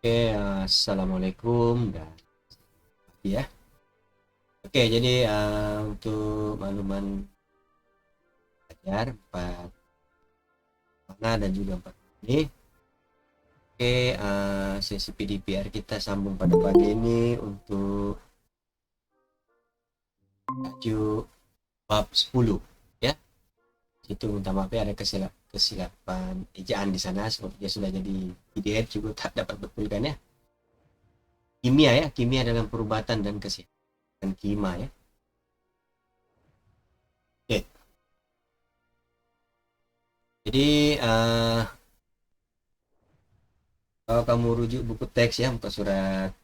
Oke, assalamualaikum dan ya. Oke, jadi untuk makluman belajar 4 mana dan juga 4 ini. Oke, sesi PDPR kita sambung pada pagi ini untuk tajuk bab 10 ya. Itu minta maaf ya ada kesilapan ejaan di sana sebab dia sudah jadi PDF juga tak dapat betulkan ya. Kimia ya, kimia dalam perubatan dan kesehatan kimia ya. Oke, jadi kalau kamu rujuk buku teks ya, muka surat.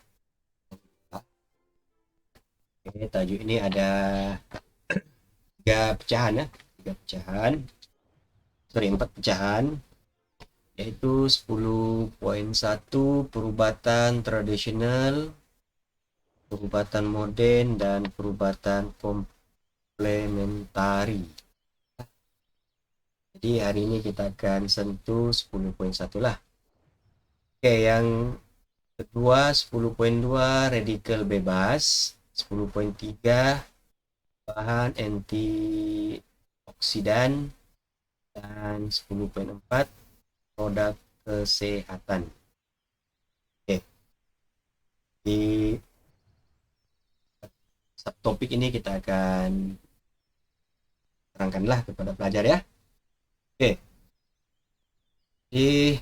Oke, tajuk ini ada tiga pecahan ya, tiga pecahan, sorry empat pecahan, yaitu 10.1 perubatan tradisional, perubatan modern, dan perubatan komplementari. Jadi hari ini kita akan sentuh 10.1 lah. Oke, yang kedua 10.2 radikal bebas, 10.3 bahan antioksidan, dan 10.4 produk kesehatan. Oke, di subtopik ini kita akan terangkanlah kepada pelajar ya. Oke, jadi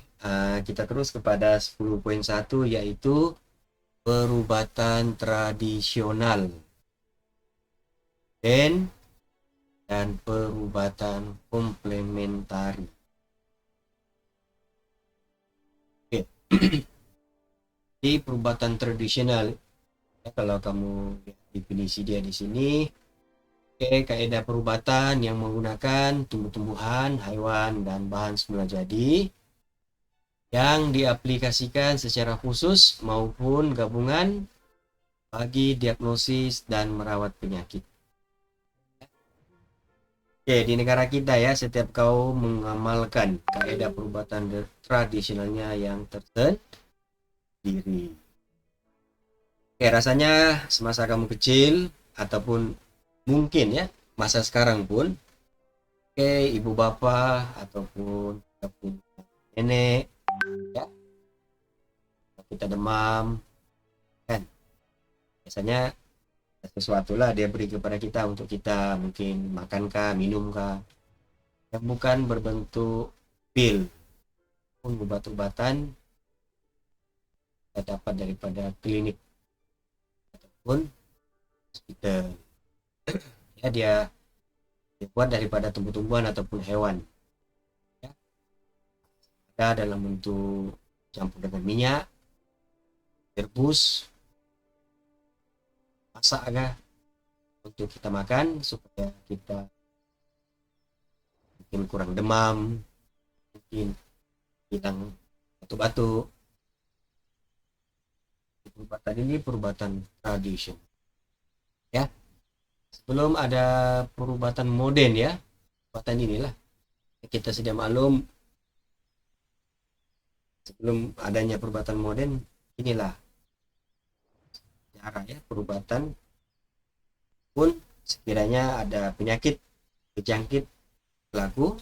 kita terus kepada 10.1 yaitu perubatan tradisional dan perubatan komplementari. Oke. Di perubatan tradisional ya, kalau kamu lihat definisi dia di sini, oke, kaidah perubatan yang menggunakan tumbuh-tumbuhan, hewan, dan bahan semula jadi yang diaplikasikan secara khusus maupun gabungan bagi diagnosis dan merawat penyakit. Oke, di negara kita ya, setiap kau mengamalkan kaidah perubatan tradisionalnya yang tersendiri. Oke, rasanya semasa kamu kecil ataupun mungkin ya masa sekarang pun, oke, ibu bapak ataupun nenek ya, kita demam kan, biasanya sesuatu lah dia beri kepada kita untuk kita mungkin makan kah, minum kah, yang bukan berbentuk pil pun obat-obatan kita dapat daripada klinik ataupun hospital ya, dia dibuat daripada tumbuh-tumbuhan ataupun hewan ya. Ada dalam bentuk campur dengan minyak, direbus, masak agak untuk kita makan supaya kita mungkin kurang demam, mungkin hilang batuk-batuk. Perubatan ini perubatan tradisional ya. Sebelum ada perubatan modern ya, perubatan inilah kita sedia maklum, sebelum adanya perubatan modern inilah cara ya perubatan pun sekiranya ada penyakit terjangkit pelaku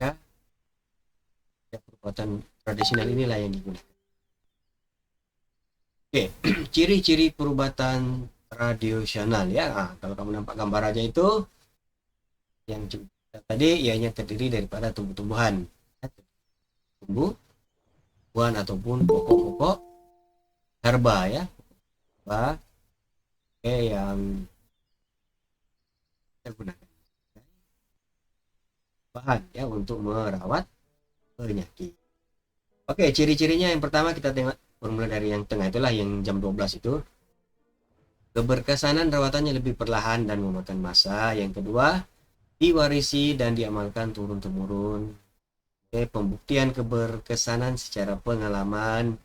ya, ya perubatan tradisional inilah yang digunakan. Oke, ciri-ciri perubatan tradisional ya. Kalau kamu nampak gambar aja itu yang tadi ianya terdiri daripada tumbuh-tumbuhan, tumbuhan ataupun pokok-pokok herba ya, herba yang kita gunakan bahan ya untuk merawat penyakit. Oke, ciri-cirinya yang pertama kita tengok formula dari yang tengah itulah yang jam 12 itu. Keberkesanan rawatannya lebih perlahan dan memakan masa. Yang kedua, diwarisi dan diamalkan turun-temurun. Oke, pembuktian keberkesanan secara pengalaman.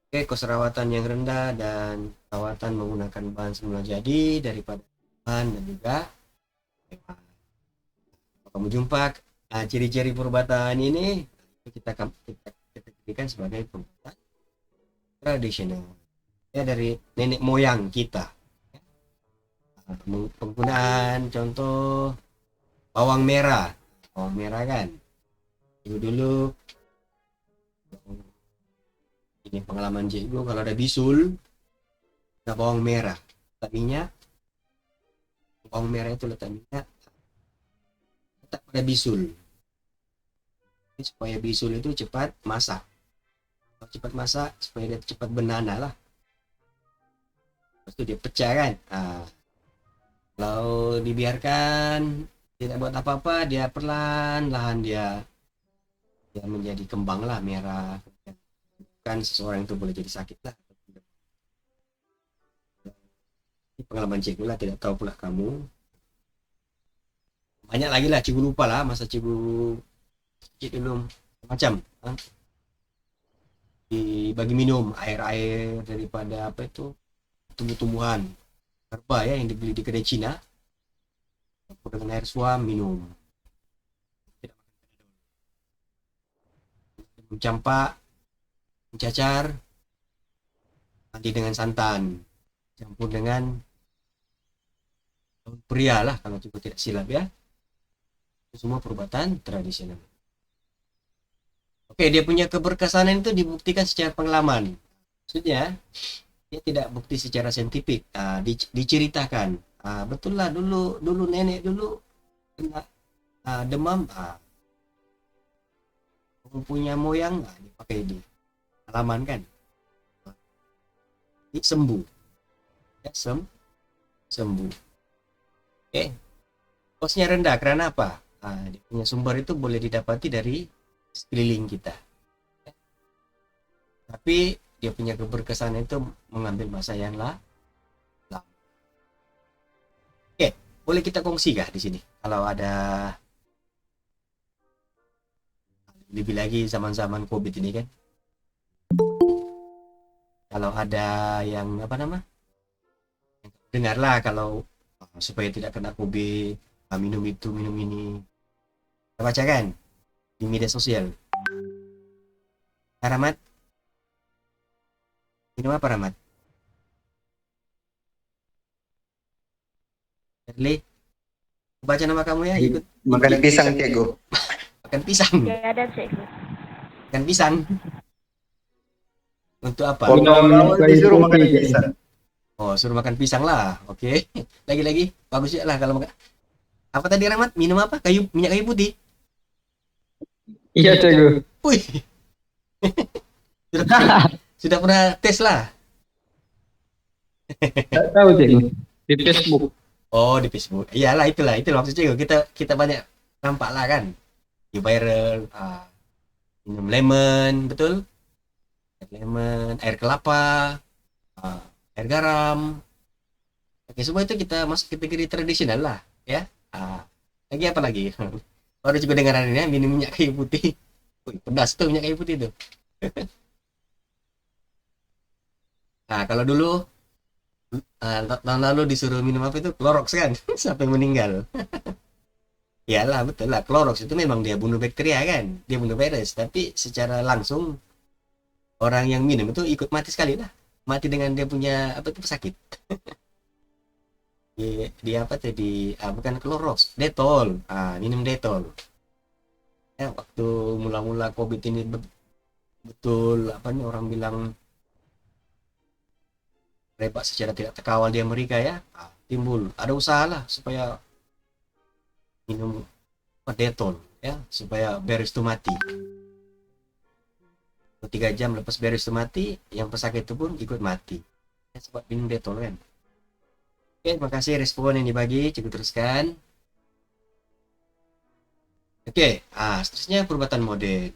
Oke, kos rawatan yang rendah dan rawatan menggunakan bahan semula jadi daripada bahan dan juga hewan. Kamu jumpa ciri-ciri perubatan ini kita jadikan sebagai perubatan tradisional. Ya, dari nenek moyang kita. Penggunaan contoh bawang merah. Bawang merah kan. Dulu-dulu ini pengalaman cikgu, kalau ada bisul, ada bawang merah. Letak minyak, bawang merah itu letak minyak, letak pada bisul. Ini supaya bisul itu cepat masak. Kalau cepat masak, supaya dia cepat bernanah lah. Lepas itu dia pecah kan. Kalau dibiarkan tidak buat apa-apa, dia perlahan-lahan dia menjadi kembang lah, merah. Kan seseorang itu boleh jadi sakit lah. Ini pengalaman cikgu lah, tidak tahu pula kamu. Banyak lagi lah, cikgu lupa lah masa cikgu dulu macam dibagi minum air-air daripada apa itu tumbuh-tumbuhan herba ya yang dibeli di kedai Cina, dengan air suam minum. Tidak makan campak, mencacar, mandi dengan santan, campur dengan daun pria lah kalau juga tidak silap ya. Itu semua perubatan tradisional. Oke, dia punya keberkesanan itu dibuktikan secara pengalaman. Maksudnya, dia tidak bukti secara saintifik. Diceritakan. Betul lah dulu nenek dulu kena demam. Punya moyang dipakai di halaman kan. Ini sembuh. Ya, sembuh. Oke. Kosnya rendah karena apa? Dia punya sumber itu boleh didapati dari sekeliling kita. Tapi dia punya keberkesanan itu mengambil masa yang lama. Oke, boleh kita kongsi kah di sini? Kalau ada lebih lagi zaman-zaman COVID ini kan. Kalau ada yang apa nama? Dengarlah kalau supaya tidak kena COVID, minum itu, minum ini. Kita baca kan di media sosial. Rahmat, minum apa Rahmat? Shirley, baca nama kamu ya, ikut Makan pisang, Cikgu. makan pisang. Ya ada cikgu. Makan pisang. Untuk apa? Kamu disuruh makan pisang. Oh, suruh makan pisang lah. Oke. Lagi-lagi bagus ya lah kalau makan. Apa tadi Rahmat? Minum apa? Minyak kayu putih. Iya, Cikgu. Wih. sudah pernah tes lah. Tidak tahu, Cikgu. Di Facebook. Oh, di Facebook. Iyalah itulah maksudnya kita banyak nampak lah kan. Di viral minum lemon, betul? Air lemon, air kelapa, air garam. Oke, semua itu kita masuk kategori tradisional lah, ya. Lagi apa lagi? Baru juga dengaran ini ya, minum minyak kayu putih. Wih, pedas tuh minyak kayu putih tuh. Nah, kalau dulu tahun lalu disuruh minum apa itu Clorox kan sampai meninggal. Iyalah betul lah, Clorox itu memang dia bunuh bakteria kan, dia bunuh virus, tapi secara langsung orang yang minum itu ikut mati sekali lah, mati dengan dia punya apa itu pesakit. Dia apa tadi, bukan Clorox, Detol, minum Detol ya waktu mula-mula COVID ini. Betul apa nih orang bilang rebak secara tidak terkawal di Amerika ya, timbul ada usaha lah supaya minum Detol ya supaya virus itu mati. 3 jam lepas virus itu mati, yang pesakit itu pun ikut mati ya, sebab minum Detol kan. Oke, terima kasih respon yang dibagi, cukup teruskan. Oke, seterusnya perbuatan modern.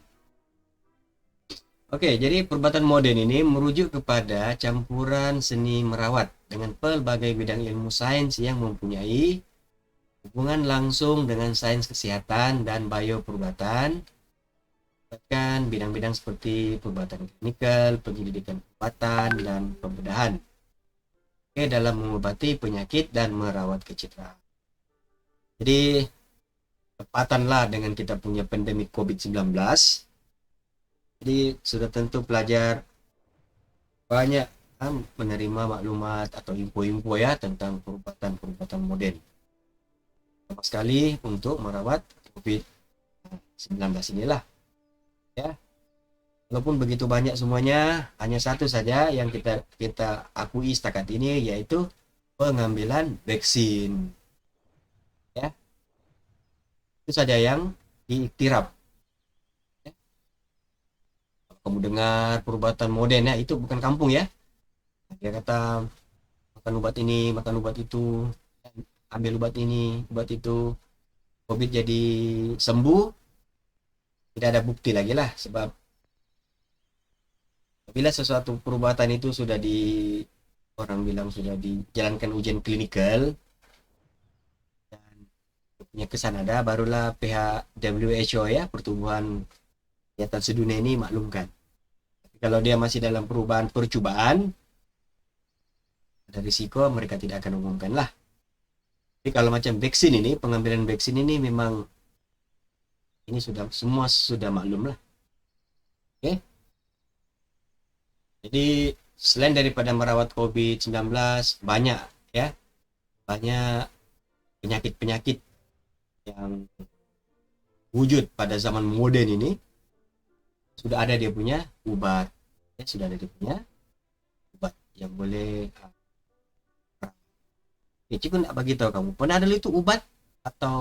Oke, jadi perbuatan modern ini merujuk kepada campuran seni merawat dengan pelbagai bidang ilmu sains yang mempunyai hubungan langsung dengan sains kesehatan dan bioperubatan, bahkan bidang-bidang seperti perubatan klinikal, penyelidikan perubatan, dan pembedahan. Oke, dalam mengobati penyakit dan merawat kecederaan. Jadi, tepatanlah dengan kita punya pandemi COVID-19. Jadi sudah tentu pelajar banyak menerima maklumat atau info-info ya tentang perubatan-perubatan modern. Sama sekali untuk merawat COVID-19 inilah ya. Walaupun begitu banyak semuanya, hanya satu saja yang kita akui setakat ini, yaitu pengambilan vaksin. Ya, itu saja yang diiktiraf. Ya. Kalau kamu dengar perubatan modern ya, itu bukan kampung ya. Dia kata makan obat ini, makan obat itu, ambil obat ini, obat itu, COVID jadi sembuh, tidak ada bukti lagi lah. Sebab bila sesuatu perubatan itu sudah orang bilang sudah dijalankan ujian klinikal dan punya kesan ada, barulah pihak WHO ya, Pertumbuhan Kesehatan Sedunia ini maklumkan. Tapi kalau dia masih dalam perubahan percobaan, ada risiko mereka tidak akan umumkan lah. Tapi kalau macam vaksin ini, pengambilan vaksin ini memang ini semua sudah maklum lah. Oke. Jadi selain daripada merawat COVID-19, banyak ya, banyak penyakit-penyakit yang wujud pada zaman modern ini sudah ada dia punya obat. Ya, sudah ada dia punya obat yang boleh. Cikgu nak bagi tahu kamu, Panadol itu obat atau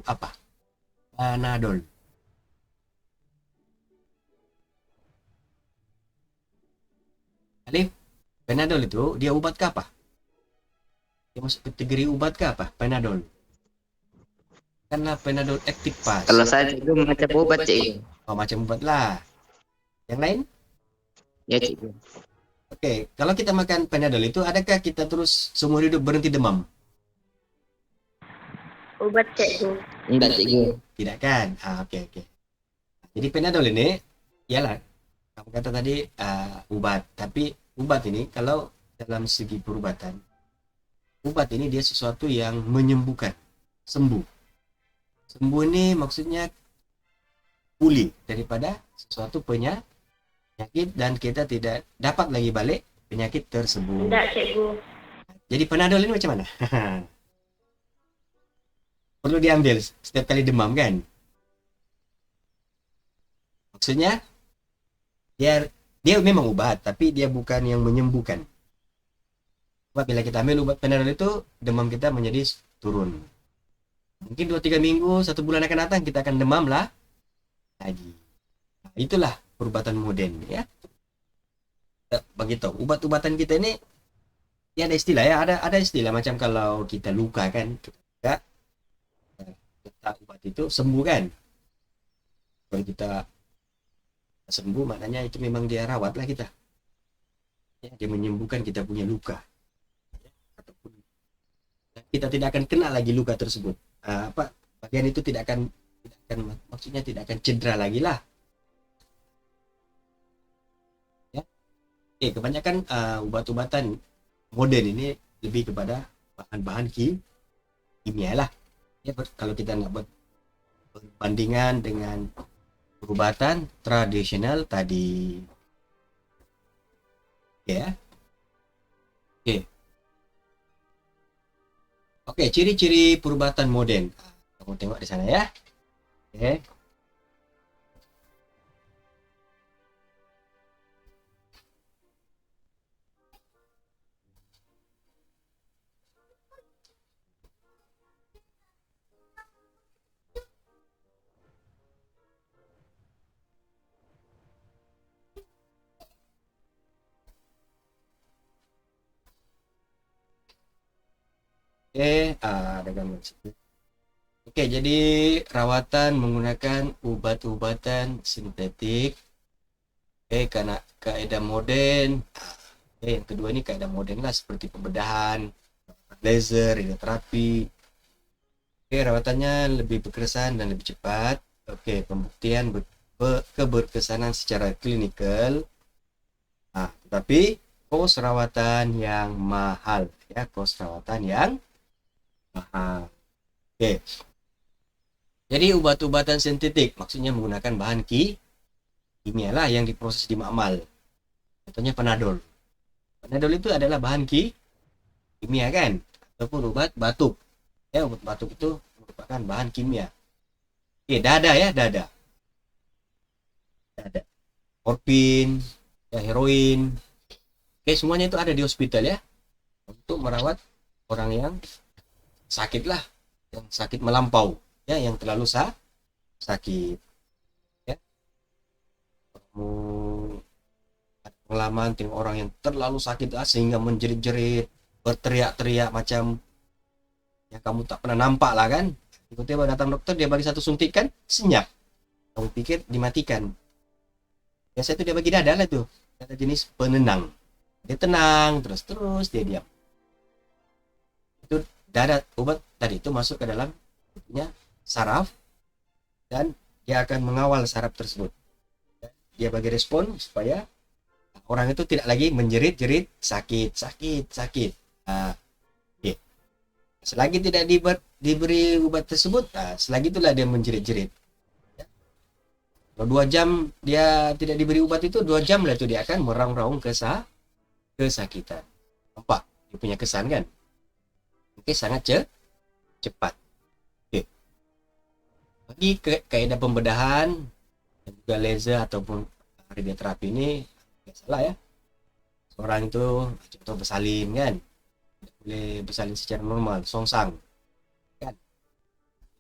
apa? Panadol. Alif, Panadol itu dia obat ke apa? Dia masuk kategori obat ke apa? Panadol. Karena Panadol Active Pass. Kalau saya itu macam obat cikgu. Oh, macam obat lah. Yang lain? Ya cikgu. Oke, kalau kita makan Panadol itu, adakah kita terus seumur hidup berhenti demam? Obat cikgu. Enggak cikgu. Tidak kan? Oke. Jadi Panadol ini, ialah kamu kata tadi obat. Tapi obat ini kalau dalam segi perubatan, obat ini dia sesuatu yang menyembuhkan, sembuh. Sembuh ini maksudnya pulih daripada sesuatu penyakit dan kita tidak dapat lagi balik penyakit tersebut. Tidak cikgu. Jadi Panadol ini macam mana? Perlu diambil setiap kali demam kan? Maksudnya dia memang obat, tapi dia bukan yang menyembuhkan. Sebab bila kita ambil obat Panadol itu, demam kita menjadi turun. Mungkin 2-3 minggu, 1 bulan akan datang, kita akan demam lah lagi. Nah, itulah perubatan modern ya. Begitu. Obat-obatan kita ini ya ada istilah ya, ada istilah macam kalau kita luka kan, kita letak obat itu sembuh kan. Kalau kita sembuh maknanya itu memang dia rawat lah kita. Ya, dia menyembuhkan kita punya luka. Ya, ataupun kita tidak akan kena lagi luka tersebut. Bagian itu tidak akan maksudnya tidak akan cedera lagi lah. Ya. Kebanyakan obat-obatan modern ini lebih kepada bahan-bahan kimia lah. Ya, kalau kita nak buat perbandingan dengan perubatan tradisional tadi. Ya. Oke, ciri-ciri perubatan modern. Kamu tengok di sana ya. Oke. Ada gambar situ. Oke, jadi rawatan menggunakan obat-obatan sintetik. Karena kaedah modern. Yang kedua ini kaedah modern lah, seperti pembedahan, laser, radioterapi. Rawatannya lebih berkesan dan lebih cepat. Pembuktian keberkesanan secara klinikal. Tetapi kos rawatan yang mahal ya, kos rawatan yang mahal. Jadi obat-obatan sintetik maksudnya menggunakan bahan kimia lah yang diproses di makmal. Contohnya Panadol. Panadol itu adalah bahan kimia kan, ataupun obat batuk. Ya, obat batuk itu merupakan bahan kimia. Dada. Morfin, ya, heroin. Semuanya itu ada di hospital ya, untuk merawat orang yang sakit lah, yang sakit melampau, ya, yang terlalu sakit. Ya, kamu ada pengalaman tengok orang yang terlalu sakit sehingga menjerit-jerit, berteriak-teriak macam yang kamu tak pernah nampak lah kan. Tiba-tiba datang dokter, dia bagi satu suntikan, senyap. Kamu pikir dimatikan. Biasa itu dia bagi dada lah tuh, dada jenis penenang. Dia tenang, terus dia diam. Itu dada, obat tadi itu masuk ke dalam tubuhnya saraf, dan dia akan mengawal saraf tersebut. Dia bagi respon supaya orang itu tidak lagi menjerit-jerit sakit. Nah, okay. Selagi tidak diberi obat tersebut, selagi itulah dia menjerit-jerit. Kalau 2 jam dia tidak diberi obat itu, 2 jam lah itu dia akan meraung-raung kesakitan. Nampak dia punya kesan kan? Oke, sangat cepat. Oke. Bagi kaedah pembedahan dan juga laser ataupun radioterapi ini biasalah ya. Seorang itu contoh bersalin kan, tidak boleh bersalin secara normal, songsang kan.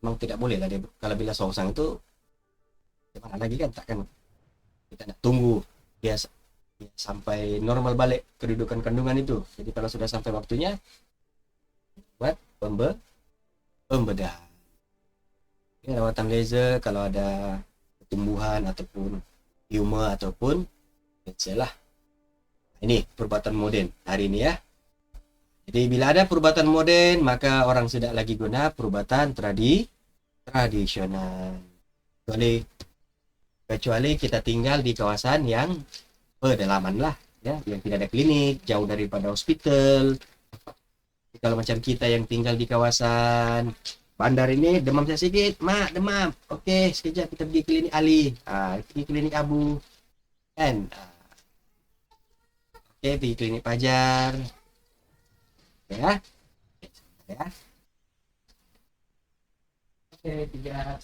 Memang tidak boleh lah dia, kalau bila songsang itu gimana lagi kan, takkan kita nak tunggu dia sampai normal balik kedudukan kandungan itu. Jadi kalau sudah sampai waktunya buat pembedahan. Ini rawatan laser kalau ada pertumbuhan ataupun tumor ataupun cancer lah. Ini perubatan moden hari ini ya. Jadi bila ada perubatan moden, maka orang tidak lagi guna perubatan tradisional. Kecuali kita tinggal di kawasan yang pedalaman lah ya, yang tidak ada klinik, jauh daripada hospital. Kalau macam kita yang tinggal di kawasan bandar ini, demam sedikit, mak demam, oke sekejap kita pergi klinik Ali, pergi klinik Abu kan, oke pergi klinik Pajar ya, oke 3.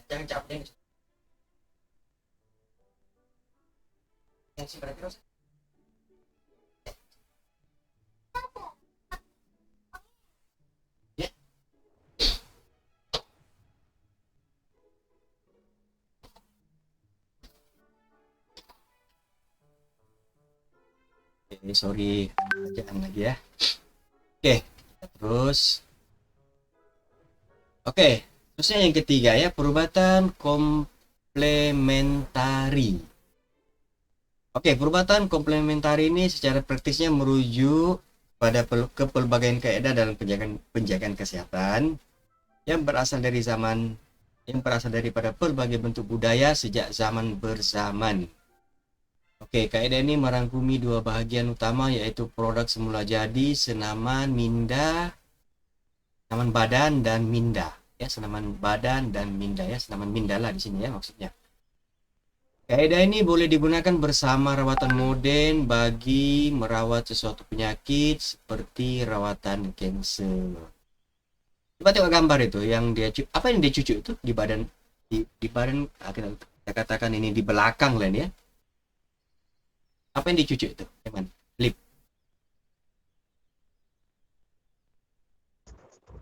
Jangan capek yang sih berarti terus. Ya. Oke, sorry jangan lagi ya. Oke, terus. Oke. Terusnya yang ketiga ya, perubatan komplementari. Oke, perubatan komplementari ini secara praktisnya merujuk pada pelbagai kaedah dalam penjagaan kesehatan yang berasal daripada pelbagai bentuk budaya sejak zaman berzaman. Oke, kaedah ini merangkumi 2 bahagian utama, yaitu produk semula jadi, senaman badan dan minda. Ya, senaman badan dan minda ya, senaman minda lah di sini ya maksudnya. Kaedah ini boleh digunakan bersama rawatan moden bagi merawat sesuatu penyakit seperti rawatan kanser. Coba tengok gambar itu yang dia apa yang dia cucuk itu di badan kita katakan ini di belakang lah ya. Apa yang dicucuk itu? Cuman lip.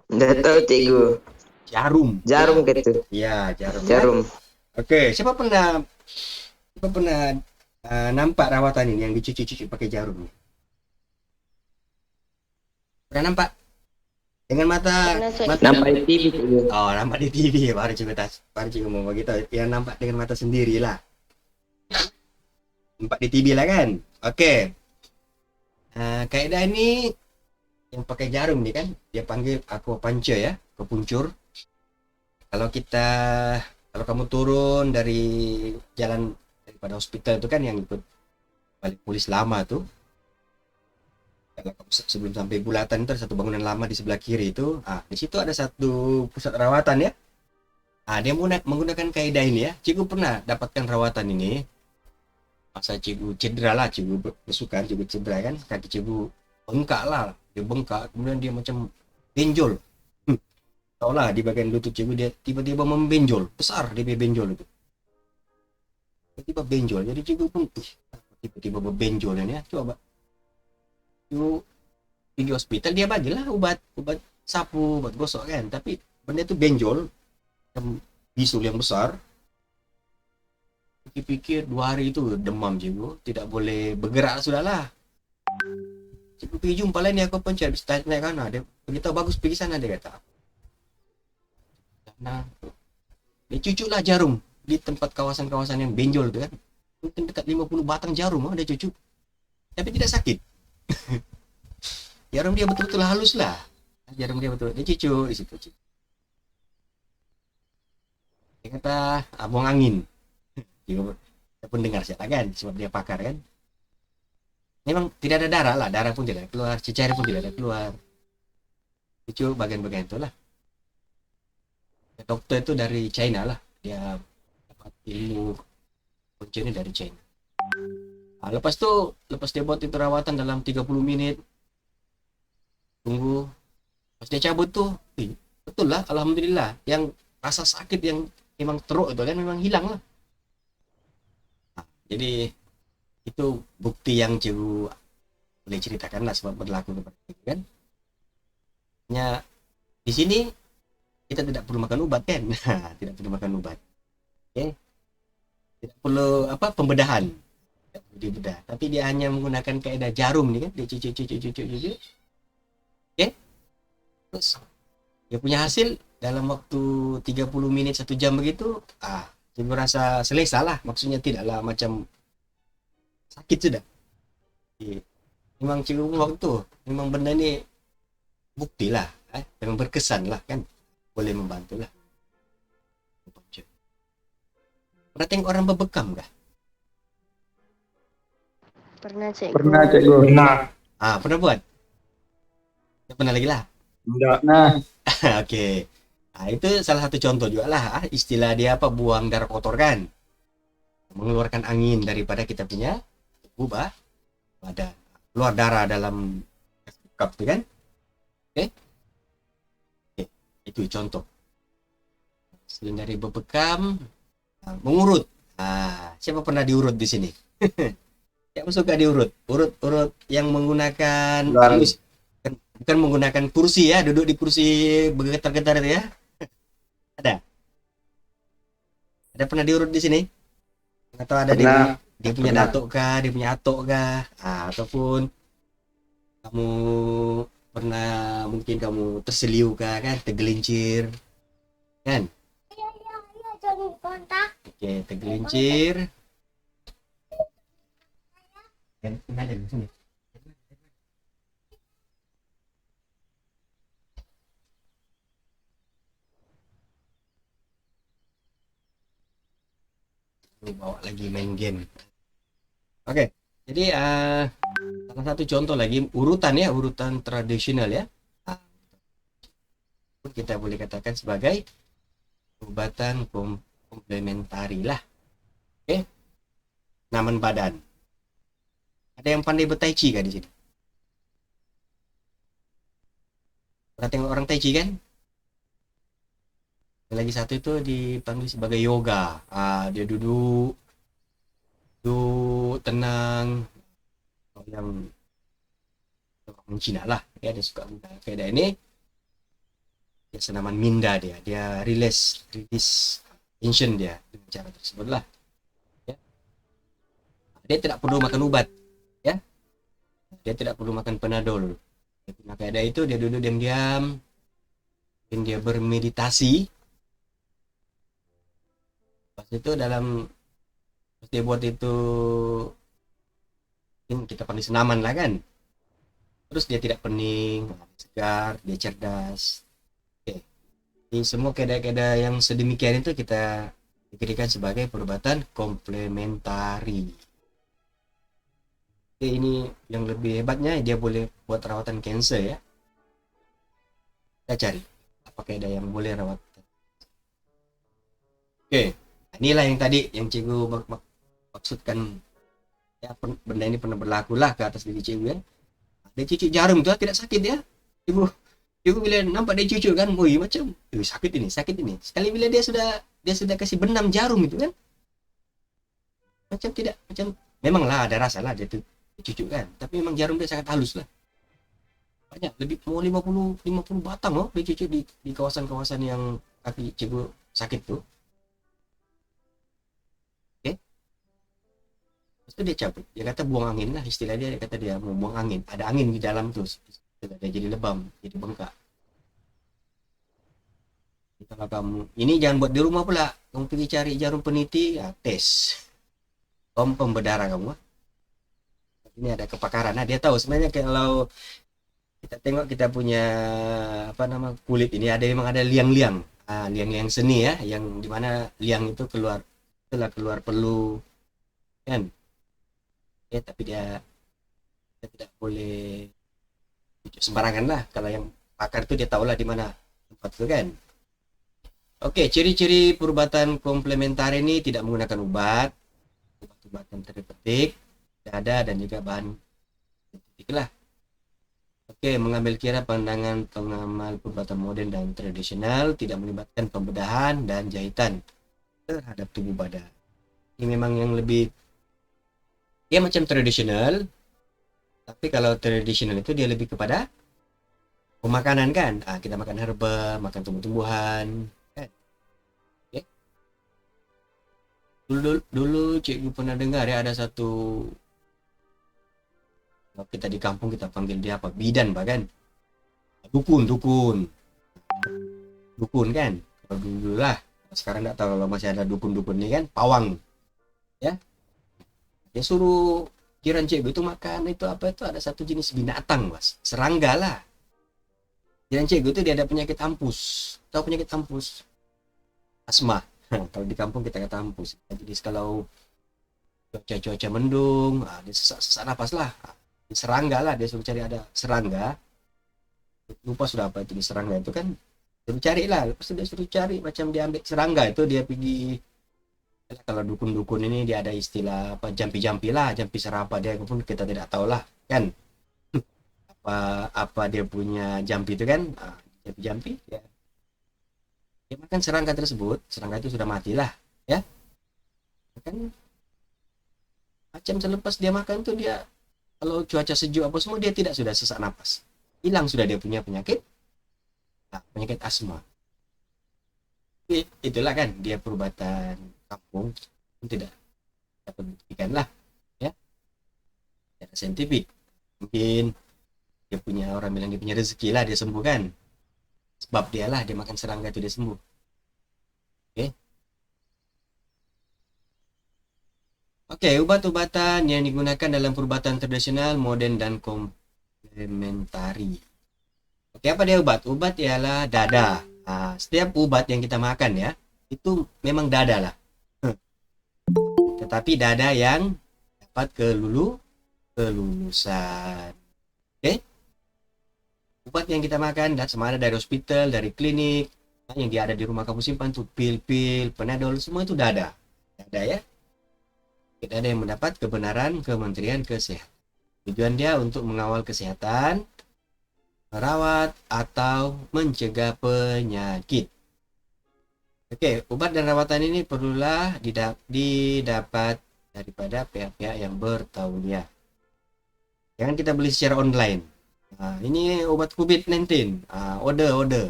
Nggak tahu cikgu. Jarum Gitu. ya, jarum. Jarum. Oke, siapa pernah nampak rawatan ini yang dicuci-cuci pakai jarum nih? Pernah nampak? Dengan mata, Pernah, Cik. mata Nampak di TV, Cikgu. oh nampak di TV, baru juga mau begitu. Yang nampak dengan mata sendiri lah. Nampak di TV lah kan? Oke. Kaedah ini yang pakai jarum nih kan, dia panggil aquapuncture ya, kepuncur. Kalau kita, kalau kamu turun dari jalan daripada hospital itu kan yang ikut balik polis lama tuh, kalau kamu sebelum sampai bulatan itu ada satu bangunan lama di sebelah kiri itu, di situ ada satu pusat rawatan ya. Dia menggunakan kaidah ini ya. Cikgu pernah dapatkan rawatan ini. Masa cikgu cedera lah, cikgu bersukan, cikgu cedera kan, kaki cikgu bengkak lah, dia bengkak, kemudian dia macam benjol. Tahu lah di bagian lutut cikgu dia tiba-tiba membenjol, besar dia benjol itu. Tiba-tiba benjol, jadi cikgu pun, tiba-tiba berbenjol ini ya, coba. Cikgu pergi hospital, dia bagilah obat sapu, obat gosok kan, tapi benda itu benjol, macam bisul yang besar. Pikir-pikir 2 hari itu demam cikgu, tidak boleh bergerak sudahlah. Cikgu pergi jumpa lah ni aquapuncture, habis naik kana, dia beritahu bagus pergi sana, dia kata. Nah, dia cucuk lah jarum di tempat kawasan-kawasan yang benjol tu kan. Mungkin dekat 50 batang jarum dia cucuk. Tapi tidak sakit. Jarum dia betul-betul halus lah. Jarum dia betul, dia cucuk di situ. Dia kata, buang angin. Kita pun dengar siapa kan, sebab dia pakar kan. Memang tidak ada darah lah, darah pun tidak ada keluar, cecair pun tidak ada keluar. Cucuk bagian-bagian itulah. Dokter itu dari China lah, dia dapat ilmu punca ini dari China. Lepas dia buat itu rawatan dalam 30 menit, tunggu, pas dia cabut tuh, betul lah, alhamdulillah, yang rasa sakit yang memang teruk itu kan memang hilang lah. Jadi itu bukti yang cikgu boleh ceritakan lah sebab berlaku kepada kita kan. Hanya di sini kita tidak perlu makan obat kan, tidak perlu makan obat, tidak perlu pembedahan, tidak perlu dibedah, tapi dia hanya menggunakan kaedah jarum nih kan, dia cucuk, terus dia punya hasil dalam waktu 30 menit 1 jam begitu. Cikgu rasa selesa lah, maksudnya tidaklah macam sakit sudah. Memang cikgu waktu memang benda ni bukti lah, memang berkesan lah kan, boleh membantu lah. Pernah tengok orang berbekam kah? Pernah, Cikgu. Pernah, Cikgu. Pernah buat? Tak pernah lagi lah. Enggak. Nah, Okey. Itu salah satu contoh juga lah, istilah dia buang darah kotor kan, mengeluarkan angin daripada kita punya tubuh badan, keluar darah dalam cup tu kan. Okey. Itu contoh. Selain dari berbekam, mengurut. Siapa pernah diurut di sini? Siapa suka diurut? Urut yang menggunakan bukan menggunakan kursi ya, duduk di kursi bergetar-getar itu ya. Ada pernah diurut di sini? Atau ada dia punya datuk kah, dia punya atuk kah? Ataupun kamu pernah, mungkin kamu terseliu kah kan, tergelincir kan? Okey, tergelincir. Kan ada di sini. Bawa lagi main game. Oke, jadi salah satu contoh lagi urutan tradisional ya. Kita boleh katakan sebagai obatan komplementari lah. Oke. Naman badan. Ada yang pandai bertai chi kah di sini? Pernah tengok orang tai chi kan? Lagi satu itu dipanggil sebagai yoga. Dia duduk tenang. Yang orang Cina lah, dia suka guna kaedah ini. Dia senaman minda dia release tension dia dengan cara tersebut lah. Ya. Dia tidak perlu makan obat, ya. Dia tidak perlu makan Panadol. Nah, kayak ada itu dia duduk diam-diam, mungkin dia bermeditasi. Pas itu pas dia buat itu, mungkin kita panggil senaman lah kan. Terus dia tidak pening, segar, dia cerdas. Oke. Jadi semua keadaan-keadaan yang sedemikian itu kita dikirikan sebagai perubatan komplementari. Oke, ini yang lebih hebatnya dia boleh buat rawatan cancer ya. Kita cari apakah ada yang boleh rawat. Oke, inilah yang tadi yang cikgu maksudkan ya, benda ini pernah berlaku lah ke atas diri cikgu ya. Dia cucuk jarum tuh tidak sakit ya. Ibu bila nampak dia cucuk kan, woi macam sakit ini. Sekali bila dia sudah kasih benam jarum itu kan, macam memanglah ada rasa lah dia tuh cucuk kan, tapi memang jarum dia sangat halus lah. Banyak lebih mau 50 batang loh dia cucuk di kawasan-kawasan yang kaki cikgu sakit tuh. Oke. Terus itu dia cabut. Dia kata buang angin lah istilah dia kata dia mau buang angin. Ada angin di dalam tuh. Dia jadi lebam, jadi bengkak. Kalau kamu ini jangan buat di rumah pula, kamu pergi cari jarum peniti, ya, tes pembedarah kamu. Ini ada kepakaran. Nah dia tahu sebenarnya kalau kita tengok kita punya kulit ini memang ada liang-liang, liang-liang seni ya, yang dimana liang itu keluar perlu kan, ya tapi dia tidak boleh sembarangan lah. Kalau yang pakar itu dia tahulah di mana tempat itu kan. Oke, ciri-ciri perubatan komplementer ini tidak menggunakan obat-obatan terpetik, dada dan juga bahan sintetik lah. Oke, mengambil kira pandangan pengamal perubatan modern dan tradisional, tidak melibatkan pembedahan dan jahitan terhadap tubuh badan. Ini memang yang lebih ya macam tradisional, tapi kalau tradisional itu dia lebih kepada pemakanan kan. Kita makan herba, makan tumbuh-tumbuhan kan. Okay. Dulu cikgu pernah dengar ya ada satu, kita di kampung kita panggil dia apa, bidan bahkan dukun kan kalau dulu lah. Sekarang nggak tahu kalau masih ada dukun nih kan, pawang ya. Dia suruh jiran cikgu itu makan itu apa itu, ada satu jenis binatang mas, serangga lah. Jiran cikgu itu dia ada penyakit ampus. Tahu penyakit ampus? Asma. Kalau di kampung kita kata ampus. Jadi kalau cuaca mendung, dia sesak napas lah. Serangga lah, dia suruh cari ada serangga. Lupa sudah apa itu di serangga itu kan. Suruh cari lah, lepas itu dia suruh cari macam dia ambil serangga itu dia pergi. Kalau dukun-dukun ini dia ada istilah apa, jampi-jampi lah, jampi serapa dia pun kita tidak tahu lah kan. Apa dia punya jampi itu kan, jampi-jampi ya. Dia makan serangga tersebut, serangga itu sudah mati lah ya. Kan macam selepas dia makan tuh dia, kalau cuaca sejuk apa semua dia tidak sudah sesak napas, hilang sudah dia punya penyakit asma. Itulah kan dia perubatan kampung tidak dapat buktikan lah ya secara saintifik. Mungkin dia punya, orang bilang dia punya rezeki lah, dia sembuh kan, sebab dia makan serangga itu dia sembuh. Oke, obat-obatan yang digunakan dalam perubatan tradisional, modern dan komplementari. Oke, apa dia obat? Obat ialah dada. Setiap obat yang kita makan ya itu memang dada lah. Tetapi dada yang dapat kelulusan. Oke? Obat yang kita makan sama ada dari hospital, dari klinik, yang dia ada di rumah kamu simpan tuh pil-pil, Panadol, semua itu dada. Dada ya. Kita ada yang mendapat kebenaran Kementerian Kesehatan. Tujuan dia untuk mengawal kesehatan, merawat atau mencegah penyakit. Oke, obat dan rawatan ini perlulah didapat daripada pihak-pihak yang bertauliah. Jangan kita beli secara online. Ini obat COVID-19, order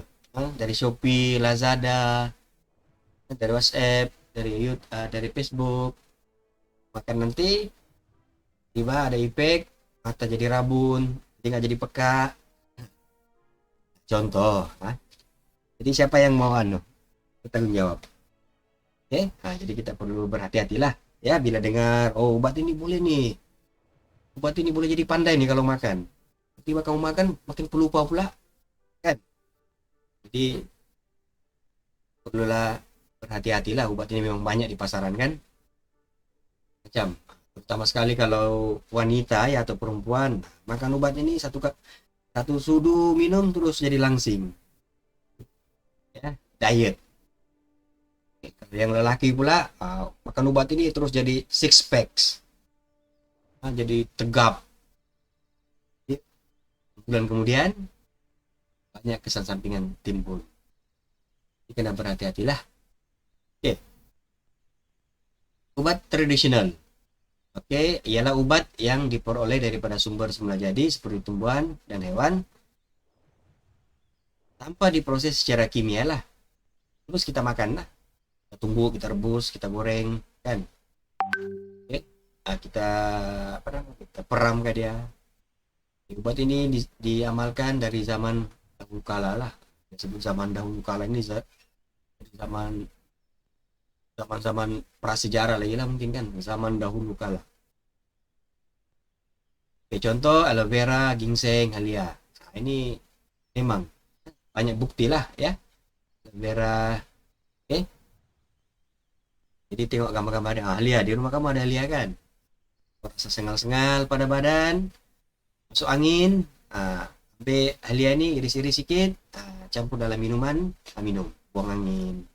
dari Shopee, Lazada, dari WhatsApp, dari Facebook. Makan nanti tiba ada efek mata jadi rabun, jadi nggak jadi peka. Contoh, jadi siapa yang mau bertanggung jawab? Oke, jadi kita perlu berhati-hatilah ya bila dengar, oh obat ini boleh nih, obat ini boleh jadi pandai nih kalau makan. Tiba kamu makan makin pelupa pula, kan? Jadi perlulah berhati-hatilah, obat ini memang banyak di pasaran kan, macam terutama sekali kalau wanita ya atau perempuan makan obat ini satu sudu minum terus jadi langsing, ya diet. Kalau yang lelaki pula makan obat ini terus jadi six packs, jadi tegap. Bulan kemudian banyak kesan sampingan timbul. Jadi kena berhati-hatilah. Oke. Obat tradisional. Oke, ialah obat yang diperoleh daripada sumber semula jadi seperti tumbuhan dan hewan tanpa diproses secara kimia lah. Terus kita makan lah. Kita tunggu, kita rebus, kita goreng, kan? Oke. Kita kita peram ke dia. Obat ini diamalkan dari zaman dahulu kala lah. Disebut zaman dahulu kala ini zaman prasejarah lagi lah mungkin kan, zaman dahulu kala. Oke, contoh aloe vera, ginseng, halia. Nah, ini memang banyak bukti lah ya. Aloe vera. Oke. Jadi tengok gambar-gambar halia, di rumah kamu ada halia kan? Rasa sengal-sengal pada badan, masuk angin, ambil halia ini iris-iris sedikit, campur dalam minuman, minum, buang angin.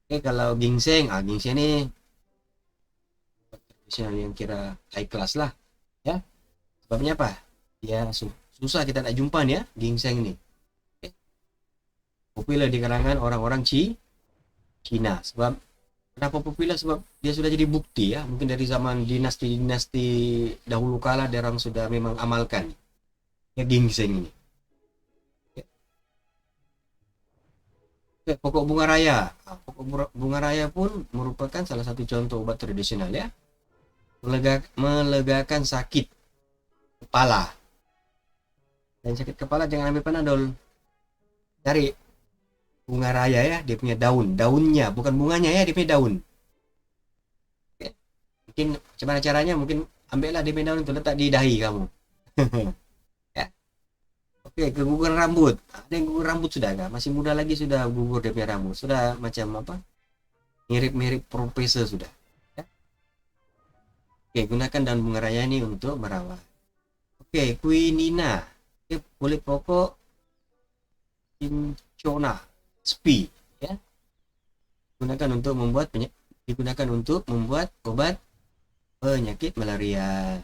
Oke, kalau ginseng, ginseng ini tradisional yang kira high class lah, ya. Sebabnya apa? Ya susah kita nak jumpa nih ya ginseng ini. Oke. Populer di kalangan orang-orang Cina. Sebab kenapa populer? Sebab dia sudah jadi bukti ya. Mungkin dari zaman dinasti-dinasti dahulu kala dia orang sudah memang amalkan ya ginseng ini. Oke, pokok bunga raya. Pokok bunga raya pun merupakan salah satu contoh obat tradisional ya. Melegakan sakit kepala. Dan sakit kepala jangan ambil panadol. Cari bunga raya ya, dia punya daunnya, bukan bunganya ya, dia punya daun. Oke. Mungkin gimana caranya? Mungkin ambillah dia punya daun itu letak di dahi kamu. Ya. Oke, keguguran rambut. Ada yang gugur rambut sudah enggak? Masih muda lagi sudah gugur dia punya rambut. Sudah macam apa? Mirip-mirip profesor sudah. Ya. Oke, gunakan daun bunga raya ini untuk merawat. Oke, quinina. Oke, kulit pokok cinchona spi ya. Digunakan untuk membuat obat penyakit malaria.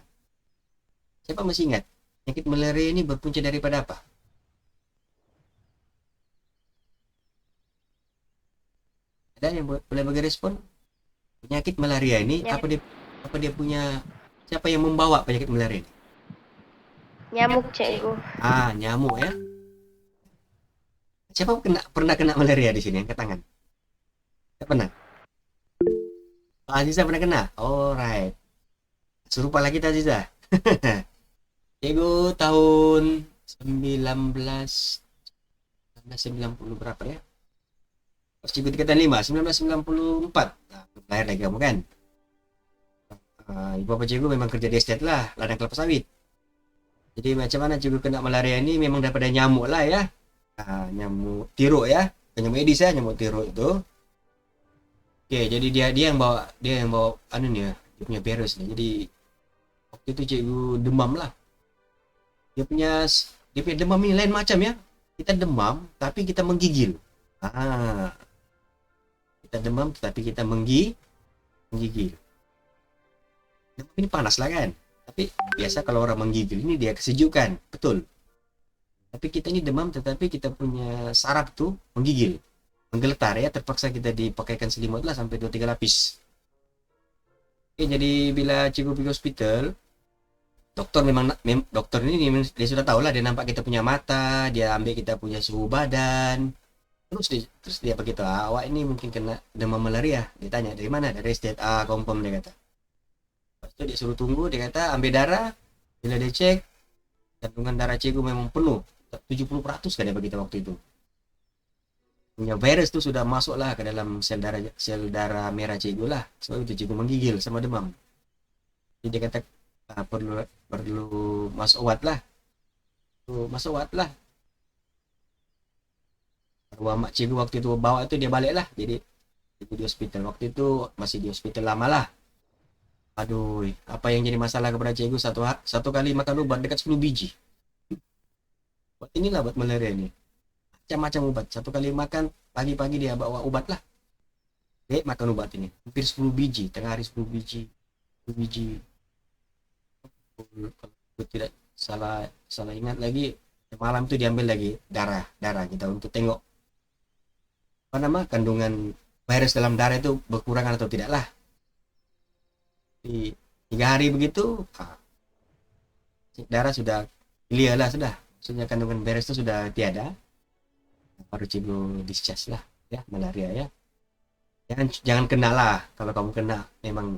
Siapa masih ingat? Penyakit malaria ini berpunca daripada apa? Ada yang boleh bagi respon? Penyakit malaria ini apa dia punya, siapa yang membawa penyakit malaria ini? Nyamuk, cikgu. Nyamuk ya. Siapa pernah kena malaria di sini? Angkat tangan. Tidak pernah. Aziza pernah kena? Alright. Serupa lah kita Aziza. Cikgu tahun 1990 berapa ya? Pas cikgu tingkatan 5, 1994. Nah, lahir lagi kamu kan? Ibu bapak cikgu memang kerja di estate lah, ladang kelapa sawit. Jadi macam mana cikgu kena malaria ini memang daripada nyamuk lah ya. Nyamuk tiruk ya, nyamuk Aedes ya, nyamuk tiruk itu. Oke, jadi dia yang bawa dia punya virus nih. Jadi waktu itu cikgu demam lah. Dia punya demam ini lain macam ya. Kita demam tapi kita menggigil. Kita demam tetapi kita menggigil. Demam ini panas lah kan. Tapi biasa kalau orang menggigil ini dia kesejukan, betul. Tapi kita ini demam tetapi kita punya saraf tuh menggigil, menggeletar ya, terpaksa kita dipakaikan selimut lah sampai 2-3 lapis. Oke, jadi bila cikgu pergi hospital, dokter dokter ini dia sudah tahu lah, dia nampak kita punya mata, dia ambil kita punya suhu badan, terus dia begitu, awak ini mungkin kena demam malaria. Ditanya dari mana? Dari state A, confirm dia kata. Itu dia suruh tunggu, dia kata ambil darah. Bila dia cek, kandungan darah cikgu memang penuh. 70% kan dia bagi kita waktu itu. Punya virus tuh sudah masuklah ke dalam sel darah merah cikgu lah. Sebab itu cikgu menggigil sama demam. Jadi dia kata perlu masuk obat lah. Masuk obat lah. Arwah mak cikgu waktu itu bawa itu dia balik lah. Jadi cikgu di hospital. Waktu itu masih di hospital lama lah. Aduh, apa yang jadi masalah kepada cikgu satu kali makan obat dekat 10 biji. Buat inilah buat malaria ini. Macam-macam obat. Satu kali makan, pagi-pagi dia bawa obat lah. Dek, makan obat ini. Hampir 10 biji. Tengah hari 10 biji. 10 biji. Kalau tidak salah ingat lagi, malam itu diambil lagi darah kita untuk tengok apa nama kandungan virus dalam darah itu berkurang atau tidak lah. Di 3 hari begitu, darah sudah clear lah sudah. Maksudnya kandungan virus itu sudah tiada. Baru cikgu discharge lah ya, malaria ya. Jangan kena lah. Kalau kamu kena memang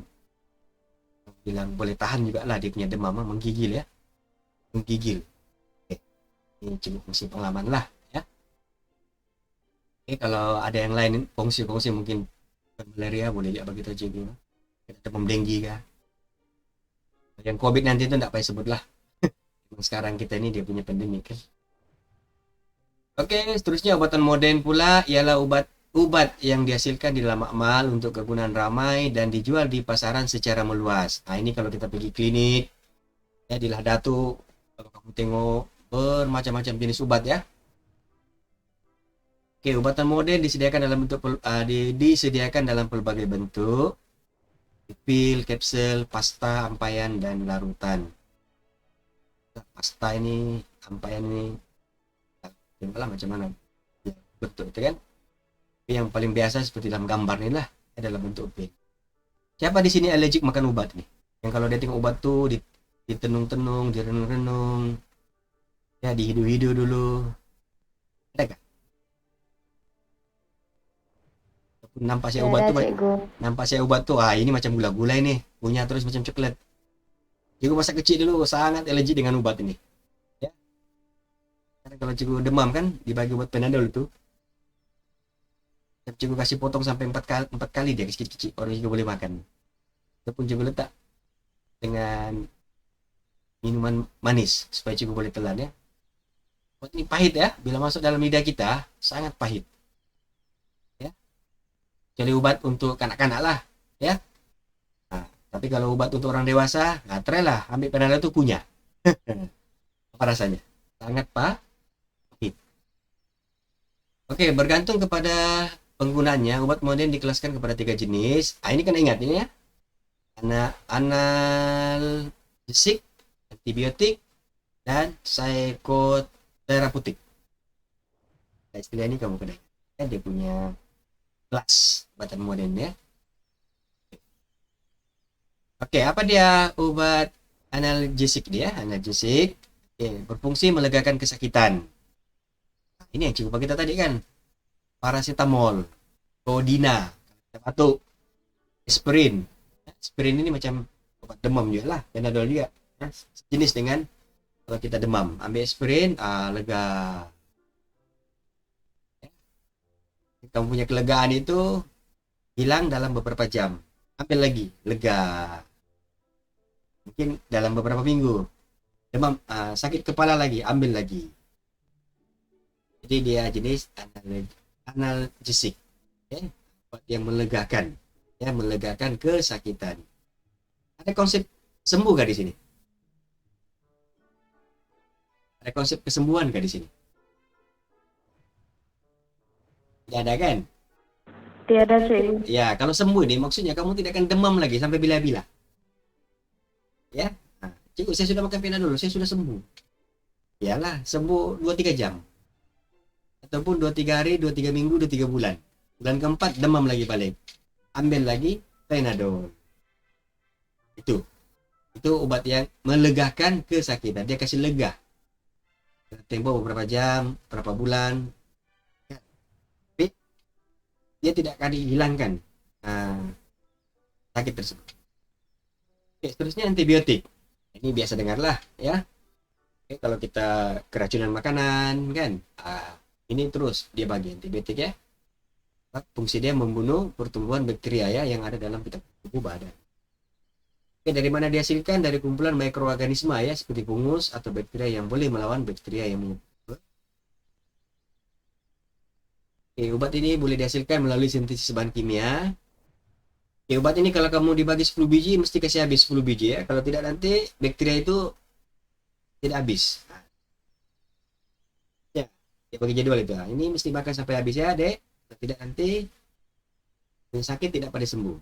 bilang boleh tahan juga lah, dia punya demam menggigil ya. Menggigil. Oke. Ini cikgu fungsi pengalaman lah ya. Oke, kalau ada yang lain fungsi mungkin malaria boleh juga bagi tahu cikgu. Kita demam denggi kah. Yang COVID nanti itu enggak payah sebut lah. Sekarang kita ini dia punya pandemi kan. Oke, seterusnya obatan modern pula ialah obat yang dihasilkan di dalam makmal untuk kegunaan ramai dan dijual di pasaran secara meluas. Nah, ini kalau kita pergi klinik ya di Lahdatu, kalau kamu tengok bermacam-macam jenis obat ya. Oke, obatan modern disediakan dalam berbagai bentuk. Pil, kapsul, pasta, ampaian dan larutan. Pasta ini, ampaian ini lah macam mana ya, bentuk itu kan. Yang paling biasa seperti dalam gambar ini lah, dalam bentuk pil. Siapa di sini alergik makan obat nih? Yang kalau dia tengok obat tuh ditenung-tenung, direnung-renung, ya dihidu-hidu dulu. Ada gak? Nampak saya obat tuh, ini macam gula-gula ini, punya terus macam coklat. Cikgu masa kecil dulu sangat alergik dengan obat ini. Kalau cikgu demam kan dibagi obat Panadol itu, cikgu kasih potong sampai 4 kali dia kecil-kecil, baru cikgu boleh makan. Ataupun cikgu letak dengan minuman manis supaya cikgu boleh telan ya. Obat ini pahit ya, bila masuk dalam lidah kita sangat pahit ya. Kecuali obat untuk kanak-kanak lah ya. Nah, tapi kalau obat untuk orang dewasa, try lah ambil Panadol itu kunyah. Apa rasanya? Sangat pahit. Oke, bergantung kepada penggunaannya, obat modern dikelaskan kepada 3 jenis. Ini kan ingat ini ya. Analgesik, antibiotik, dan psikoterapeutik. Nah, istilah ini kamu kena ingat. Dia punya kelas obatan modern ya. Oke, apa dia obat analgesik dia? Analgesik berfungsi melegakan kesakitan. Ini yang cikgu bagi kita tadi kan, paracetamol, Codeine, batuk, aspirin. Aspirin ini macam obat demam juga lah, Panadol juga. Sejenis dengan kalau kita demam, ambil aspirin, lega. Kamu punya kelegaan itu hilang dalam beberapa jam, ambil lagi, lega. Mungkin dalam beberapa minggu, demam, sakit kepala lagi, ambil lagi. Jadi dia jenis analgesik ya, yang melegakan ya, melegakan kesakitan. Ada konsep sembuh gak di sini? Ada konsep kesembuhan gak di sini? Tidak ada kan? Tiada cikgu. Ya, kalau sembuh ini maksudnya kamu tidak akan demam lagi sampai bila-bila ya. Cikgu saya sudah makan Panadol, saya sudah sembuh. Yalah, sembuh 2-3 jam. Ataupun 2-3 hari, 2-3 minggu, 2-3 bulan. Bulan keempat demam lagi balik. Ambil lagi Panadol. Itu obat yang melegakan kesakitan. Dia kasih lega. Tempoh beberapa jam, berapa bulan. Tapi dia tidak akan dihilangkan sakit tersebut. Oke, seterusnya antibiotik. Ini biasa dengar lah ya. Oke, kalau kita keracunan makanan kan, ini terus dia bagi antibiotik ya. Fungsi dia membunuh pertumbuhan bakteria ya yang ada dalam kita tubuh badan. Oke, dari mana dihasilkan? Dari kumpulan mikroorganisme ya, seperti fungus atau bakteria yang boleh melawan bakteria yang menyebabkan. Oke, obat ini boleh dihasilkan melalui sintesis bahan kimia. Oke, obat ini kalau kamu dibagi 10 biji, mesti kasih habis 10 biji ya. Kalau tidak nanti bakteria itu tidak habis. Nah, ya, dia bagi jadwal itu. Nah, ini mesti makan sampai habis ya, Dek. Kalau tidak nanti yang sakit tidak pada sembuh.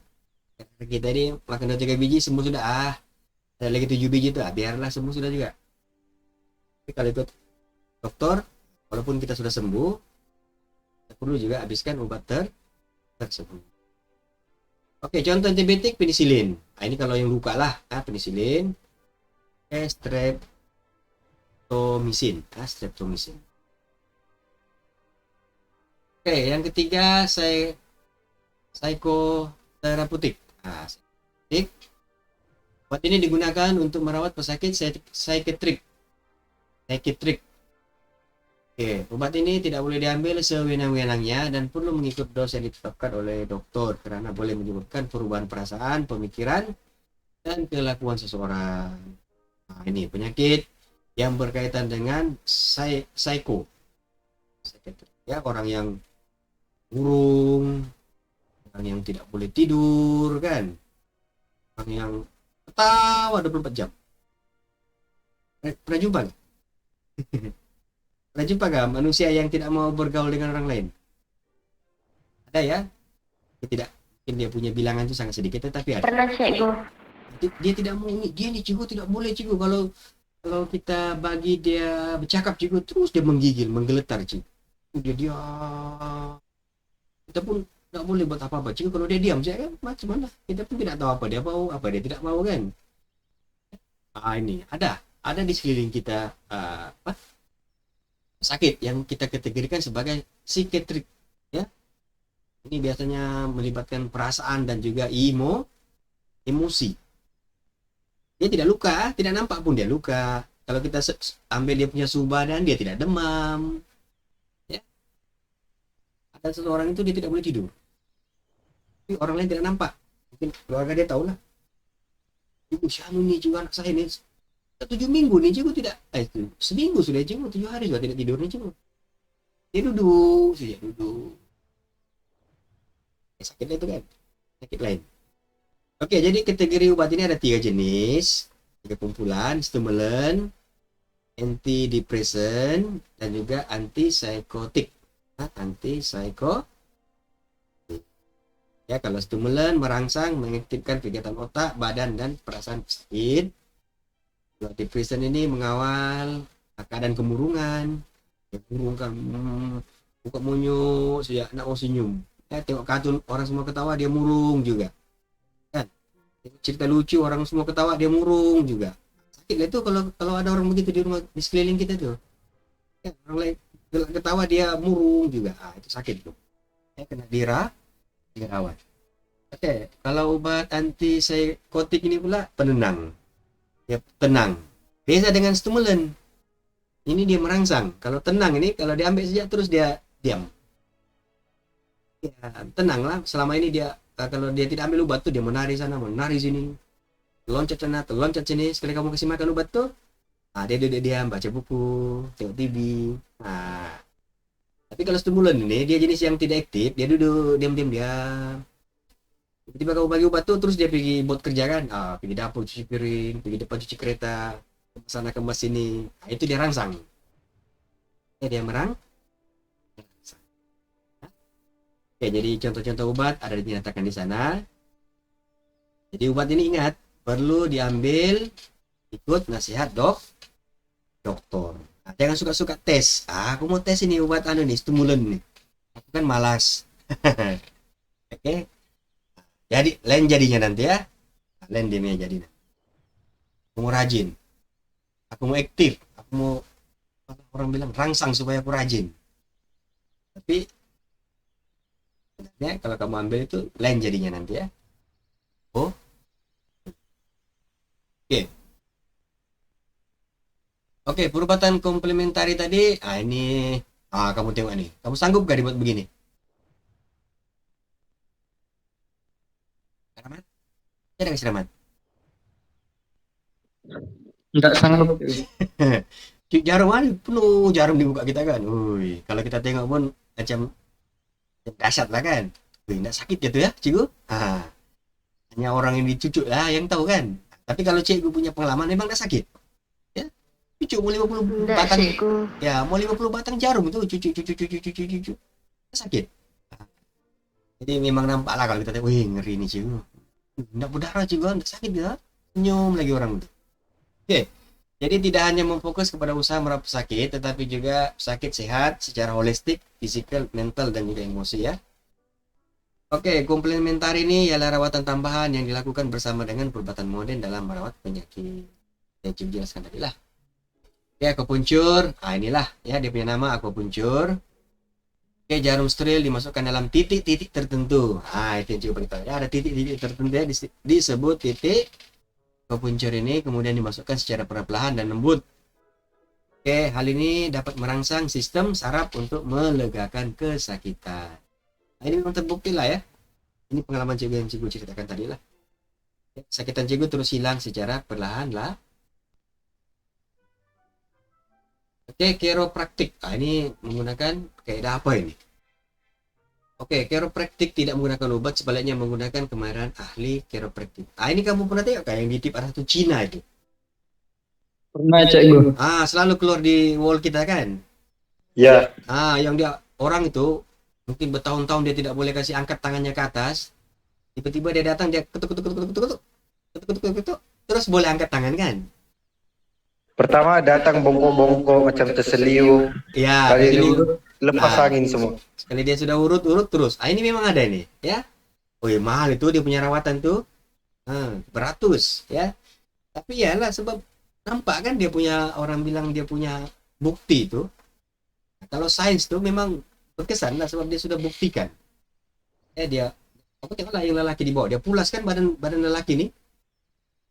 Karena kita ini makan 2-3 biji sembuh sudah. Ada lagi 7 biji itu, biarlah sembuh sudah juga. Tapi kalau ikut dokter, walaupun kita sudah sembuh, kita perlu juga habiskan obat tersebut. Oke, contoh antibiotik penisilin. Nah, ini kalau yang luka lah, penisilin, streptomycin, streptomycin. Oke, yang ketiga psikoterapeutik. Obat ini digunakan untuk merawat pesakit psikiatrik. Oke, obat ini tidak boleh diambil sewenang-wenangnya dan perlu mengikut dos yang ditetapkan oleh dokter karena boleh menyebabkan perubahan perasaan, pemikiran, dan kelakuan seseorang. Nah, ini penyakit yang berkaitan dengan psikiatrik. Ya, orang yang murung, orang yang tidak boleh tidur kan, orang yang ketawa 24 jam. Pernah jumpa gak? Pernah jumpa gak manusia yang tidak mau bergaul dengan orang lain? Ada ya? Dia tidak, mungkin dia punya bilangan itu sangat sedikit, tapi ada. Pernah cikgu. Dia tidak mau, dia nih cikgu tidak boleh cikgu, kalau kita bagi dia bercakap cikgu, terus dia menggigil, menggeletar cikgu. Dia kita pun nggak boleh buat apa-apa cikgu. Kalau dia diam saya kan macam mana, kita pun tidak tahu apa dia mau, apa dia tidak mau kan. Ini ada di sekeliling kita sakit yang kita kategorikan sebagai psikiatrik ya. Ini biasanya melibatkan perasaan dan juga emosi. Dia tidak luka, tidak nampak pun dia luka. Kalau kita ambil dia punya suhu badan, dia tidak demam ya. Ada seseorang itu dia tidak boleh tidur, tapi orang lain tidak nampak, mungkin keluarga dia tahu lah, ibu Syanu nih juga anak saya nih 7 minggu nih cikgu tidak, seminggu sudah cikgu, 7 hari sudah tidak tidur nih cikgu. Dia duduk saja, sakitnya itu kan sakit lain. Oke, jadi kategori obat ini ada 3 jenis, 3 kumpulan: stimulan, antidepresan, dan juga antipsikotik. Ya, kalau stimulan merangsang, mengaktifkan kegiatan otak, badan, dan perasaan sakit. Depression ini mengawal keadaan kemurungan, murungkan, buka munyuk sejak nak mau senyum. Tengok kartun orang semua ketawa dia murung juga. Kan? Cerita lucu orang semua ketawa dia murung juga. Sakit lah itu kalau ada orang begitu di rumah, di sekeliling kita tuh. Ya, orang lain ketawa dia murung juga. Itu sakit tuh. Kena dirawat. Oke, kalau obat antipsikotik ini pula penenang. Ya, tenang. Beda dengan stimulan. Ini dia merangsang. Kalau tenang ini, kalau diambil saja terus dia diam. Ya, tenanglah. Selama ini dia, kalau dia tidak ambil obat tuh, dia menari sana, menari sini, loncat sana, loncat sini. Sekali kamu kasih makan obat tuh, dia duduk diam, baca buku, tengok TV. Tapi kalau stimulan ini, dia jenis yang tidak aktif, dia duduk diam-diam dia. Tiba-tiba kamu bagi obat tuh, terus dia pergi buat kerja kan, pergi dapur cuci piring, pergi depan cuci kereta, ke sana ke sini. Itu dia rangsang. Dia merangsang. Oke, jadi contoh-contoh obat ada dinyatakan di sana. Jadi obat ini ingat, perlu diambil ikut nasihat dokter. Jangan suka-suka tes. Aku mau tes ini obat stimulan nih. Aku kan malas. Oke. Jadi lain jadinya nanti ya. Lain dia jadi. Aku mau rajin. Aku mau aktif. Aku mau, orang bilang rangsang supaya aku rajin. Tapi sebenarnya kalau kamu ambil itu lain jadinya nanti ya. Oke. Oke, perubatan komplementari tadi. Ini kamu tengok nih. Kamu sanggup gak dibuat begini? Rahmat? Ada nggak sih, Rahmat? Enggak sanggup, cikgu. Jarum ada penuh jarum di muka kita kan. Wih, kalau kita tengok pun macam dahsyat lah kan. Wih, nggak sakit gitu ya, cikgu? Hanya orang yang dicucuk lah yang tahu kan. Tapi kalau cikgu punya pengalaman memang nggak sakit. Ya, cucuk mau 50 Enggak, batang. cikgu. Ya, mau 50 batang jarum itu cucuk. Nggak sakit. Jadi memang nampak lah kalau kita tengok, wih ngeri nih cikgu. Nggak berdarah cikgu, nggak sakit ya. Senyum lagi orang itu. Oke. Jadi tidak hanya memfokus kepada usaha meraba pesakit, tetapi juga pesakit sehat secara holistik, fisikal, mental, dan juga emosi ya. Oke, komplementari ini ialah rawatan tambahan yang dilakukan bersama dengan perubatan modern dalam merawat penyakit. Yang Cik jelaskan tadi lah. Ya, akupunktur. Inilah ya dia punya nama akupunktur. Oke, jarum steril dimasukkan dalam titik-titik tertentu. Itu yang Cik beritahu. Ya, ada titik-titik tertentu ya disebut titik. Akupunktur ini kemudian dimasukkan secara perlahan dan lembut. Oke, hal ini dapat merangsang sistem saraf untuk melegakan kesakitan. Nah, ini memang terbukti lah ya. Ini pengalaman cikgu yang cikgu ceritakan tadi lah. Sakitan cikgu terus hilang secara perlahan lah. Oke, chiropraktik. Ini menggunakan kaidah apa ini? Oke, chiropraktik tidak menggunakan obat, sebaliknya menggunakan kemarahan ahli chiropraktik. Ini kamu pernah tengok kayak yang di tip ada satu Cina itu? Pernah, cikgu. Selalu keluar di wall kita kan? Ya, Yang dia orang itu mungkin bertahun-tahun dia tidak boleh kasih angkat tangannya ke atas. Tiba-tiba dia datang, dia ketuk, terus boleh angkat tangan kan? pertama datang bongkok-bongkok macam terseliu. Ya, Kali jadi ini lepas angin semua. sekali dia sudah urut terus. Ini memang ada nih, ya. Wih, mahal itu dia punya rawatan tuh. Beratus, ya. Tapi ya lah sebab nampak kan dia punya, orang bilang dia punya bukti itu. Kalau sains tuh memang berkesan lah sebab dia sudah buktikan. Dia aku tengoklah yang lelaki di bawah, dia pulas kan badan lelaki nih.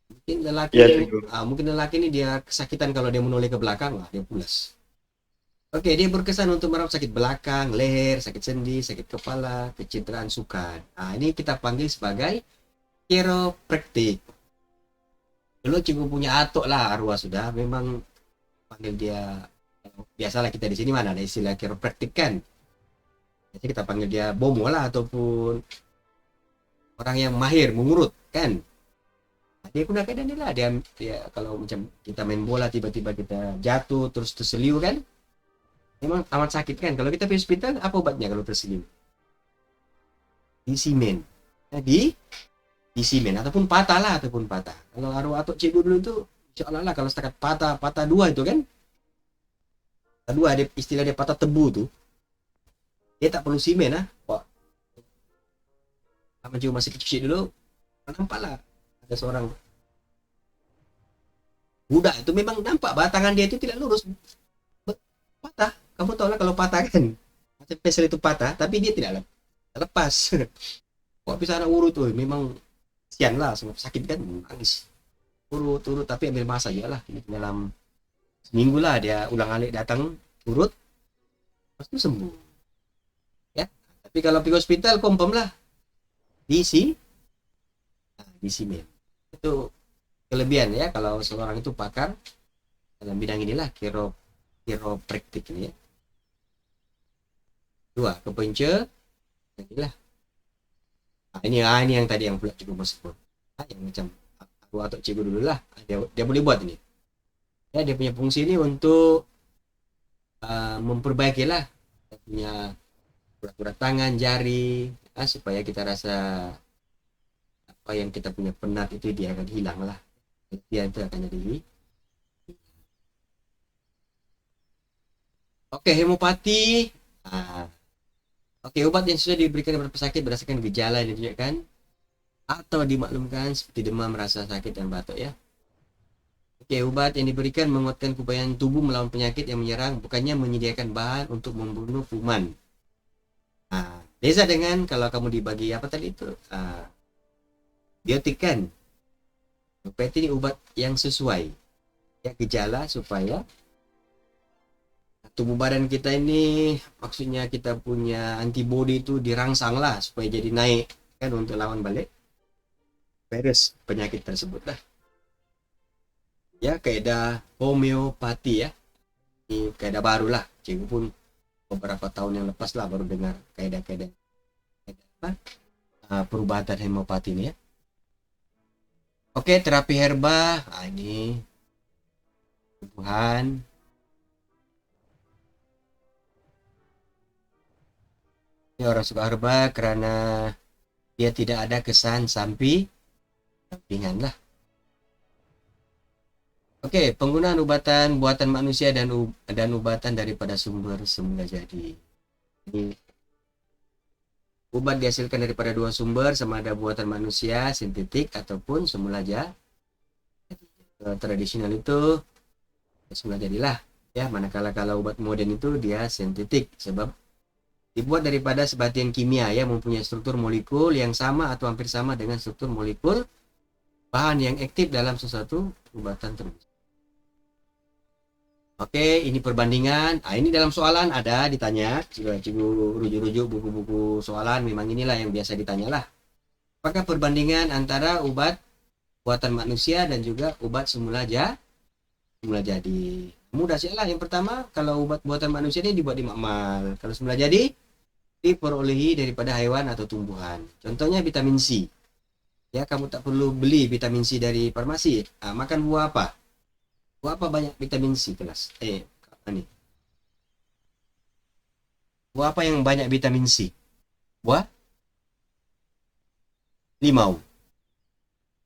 Mungkin lelaki ini dia kesakitan kalau dia menoleh ke belakang lah, dia pulas. Oke, dia berkesan untuk merawat sakit belakang, leher, sakit sendi, sakit kepala, kecederaan sukan. Ini kita panggil sebagai chiropraktik. Dulu cikgu punya atok lah, arwah sudah memang panggil dia, biasalah kita di sini mana ada istilah chiropraktik kan. Jadi kita panggil dia bomo lah ataupun orang yang mahir mengurut kan. Dia gunakan dan lah dia kalau macam kita main bola tiba-tiba kita jatuh terus terseliu kan, memang amat sakit kan. Kalau kita pergi hospital apa obatnya kalau terseliu? Disimen. Di simen ataupun patah lah, kalau arwah atau cikgu dulu itu insyaallah lah kalau setakat patah dua itu kan, patah dua, ada istilah dia patah tebu tuh, dia tak perlu simen sama cikgu masih kecil dulu nampak lah ada seorang budak itu memang nampak batangan dia itu tidak lurus, patah. Kamu tahu lah kalau patah kan macam pesel itu patah tapi dia tidak lepas. Bisa anak urut tuh memang sian lah, sakit kan, nangis urut tapi ambil masa juga lah, dalam seminggu lah dia ulang alik datang urut pas itu sembuh ya. Tapi kalau pergi hospital confirm lah diisi men. Itu kelebihan ya kalau seorang itu pakar dalam bidang inilah, chiropraktik ini ya. Dua, kepencer inilah. Ini yang tadi yang pula cikgu masuk. Yang macam aku atau cikgu dulu lah. Dia boleh buat ini. Ya, dia punya fungsi ini untuk memperbaiki lah punya urat tangan, jari, supaya kita rasa apa yang kita punya penat itu dia akan hilang lah. Dia itu akan jadi. Oke, hemopati. Oke, obat yang sudah diberikan kepada pesakit berdasarkan gejala yang ditunjukkan atau dimaklumkan seperti demam, rasa sakit, dan batuk ya. Oke, obat yang diberikan menguatkan keupayaan tubuh melawan penyakit yang menyerang, bukannya menyediakan bahan untuk membunuh kuman. Beza dengan kalau kamu dibagi apa tadi itu biotik kan. Berarti ini obat yang sesuai ya gejala supaya tubuh badan kita ini, maksudnya kita punya antibodi itu dirangsang lah supaya jadi naik kan untuk lawan balik virus penyakit tersebut lah. Ya kaidah homeopati ya. Ini kaidah baru lah. Cikgu pun beberapa tahun yang lepas lah baru dengar kaidah-kaidah perubatan homeopati ini ya. Oke, terapi herba. Ini tumbuhan. Ini orang suka herba karena dia tidak ada kesan sampingan lah. Oke, penggunaan obatan buatan manusia dan obatan daripada sumber semula jadi. Ini obat dihasilkan daripada dua sumber, sama ada buatan manusia, sintetik ataupun semula jadi. Tradisional itu semula jadilah. Ya, manakala kalau obat modern itu dia sintetik sebab dibuat daripada sebatian kimia ya, mempunyai struktur molekul yang sama atau hampir sama dengan struktur molekul bahan yang aktif dalam sesuatu obatan tersebut. Oke, ini perbandingan. Ini dalam soalan ada ditanya. Cikgu rujuk-rujuk buku-buku soalan. Memang inilah yang biasa ditanya lah. Apakah perbandingan antara obat buatan manusia dan juga obat semula jadi? Mudah sih lah. Yang pertama, kalau obat buatan manusia ini dibuat di makmal. Kalau semula jadi, diperolehi daripada hewan atau tumbuhan. Contohnya vitamin C. Ya, kamu tak perlu beli vitamin C dari farmasi. Makan buah apa? Buah apa banyak vitamin C kelas? Ini. Buah apa yang banyak vitamin C? Buah limau.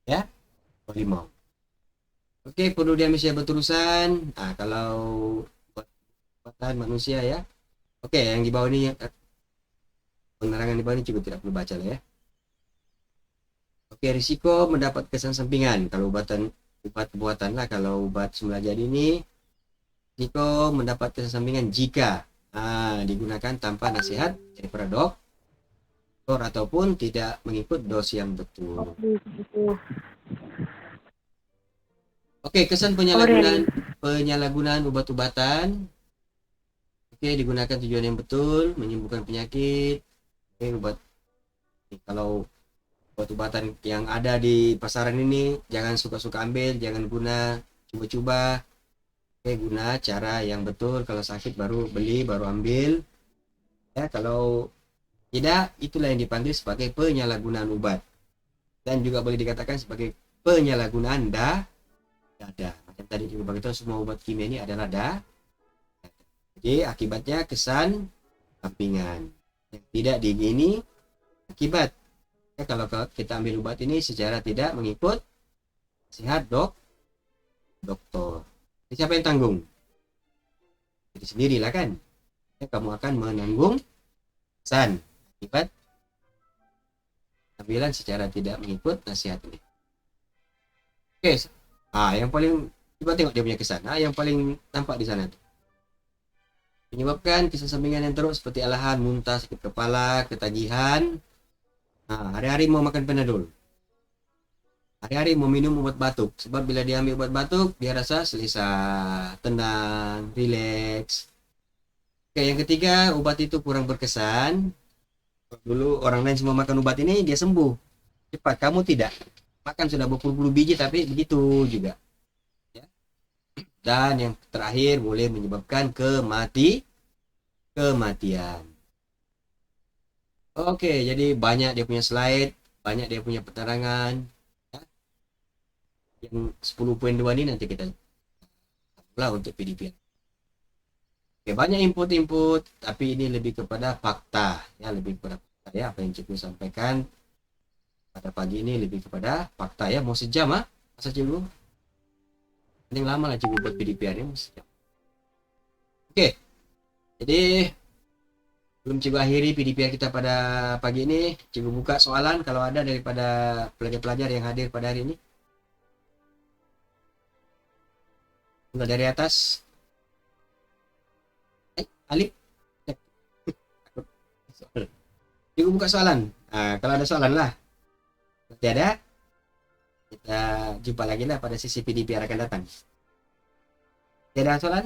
Ya, buah limau. Oke, perlu diambil secara berterusan. Kalau buatan manusia ya. Oke, yang di bawah ini penerangan di bawah ini juga tidak perlu baca lah ya. Oke, risiko mendapat kesan sampingan. Kalau obat buatan lah, kalau obat semula jadi ini risiko mendapat kesan sampingan jika digunakan tanpa nasihat daripada dokter ataupun tidak mengikut dos yang betul. Oke, kesan penyalahgunaan obat-obatan. Oke, digunakan tujuan yang betul, menyembuhkan penyakit. Oke, kalau obat-obatan yang ada di pasaran ini jangan suka-suka ambil, jangan guna coba-coba. Oke, guna cara yang betul. Kalau sakit baru beli, baru ambil ya. Kalau tidak, itulah yang dipanggil sebagai penyalahgunaan obat dan juga boleh dikatakan sebagai penyalahgunaan dada. Macam tadi juga begitu, semua obat kimia ini adalah jadi akibatnya kesan sampingan yang tidak diingini akibat kalau kita ambil obat ini secara tidak mengikut nasihat dokter. Siapa yang tanggung? Jadi sendirilah kan. Kamu akan menanggung kesan akibat ambilan secara tidak mengikut nasihat ini. Oke. Yang paling coba tengok dia punya kesan. Yang paling nampak di sana tuh. Menyebabkan kesan sampingan yang teruk seperti alahan, muntah, sakit kepala, ketagihan. Hari-hari mau makan Panadol. Hari-hari mau minum obat batuk. Sebab bila dia ambil obat batuk, dia rasa selesa, tenang, rileks. Oke, yang ketiga, obat itu kurang berkesan. Dulu orang lain semua makan obat ini, dia sembuh cepat. Kamu tidak. Makan sudah berpuluh-puluh biji, tapi begitu juga. Ya. Dan yang terakhir, boleh menyebabkan kematian. Oke, jadi banyak dia punya slide, banyak dia punya penerangan. Ya. Yang 10.2 ini nanti kita lah untuk PDP. Oke, banyak input, tapi ini lebih kepada fakta, ya, lebih kepada fakta ya, apa yang cikgu sampaikan pada pagi ini lebih kepada fakta ya. Mau sejam masa cikgu? Paling lama lah cikgu buat PDP ini, mau sejam. Oke, jadi belum cikgu akhiri PDP kita pada pagi ini, cikgu buka soalan kalau ada daripada pelajar-pelajar yang hadir pada hari ini. Mulai dari atas. Alif. Cikgu buka soalan. Kalau ada soalan lah. Nanti ada. Kita jumpa lagi lah pada sesi PDPR akan datang. Tidak ada soalan?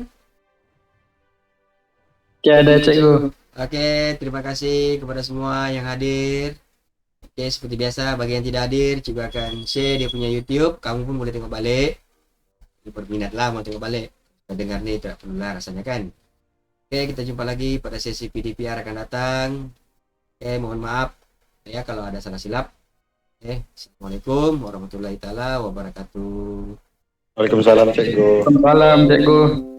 Tiada cikgu. Oke, terima kasih kepada semua yang hadir. Oke, seperti biasa, bagi yang tidak hadir, cikgu akan share dia punya YouTube. Kamu pun boleh tengok balik. Berminat lah mau tengok balik. Kita dengar nih, tidak perlu lah rasanya kan. Oke, kita jumpa lagi pada sesi PDPR akan datang. Oke, mohon maaf ya kalau ada salah silap. Oke, Assalamualaikum warahmatullahi taala wabarakatuh. Waalaikumsalam cikgu. Salam cikgu.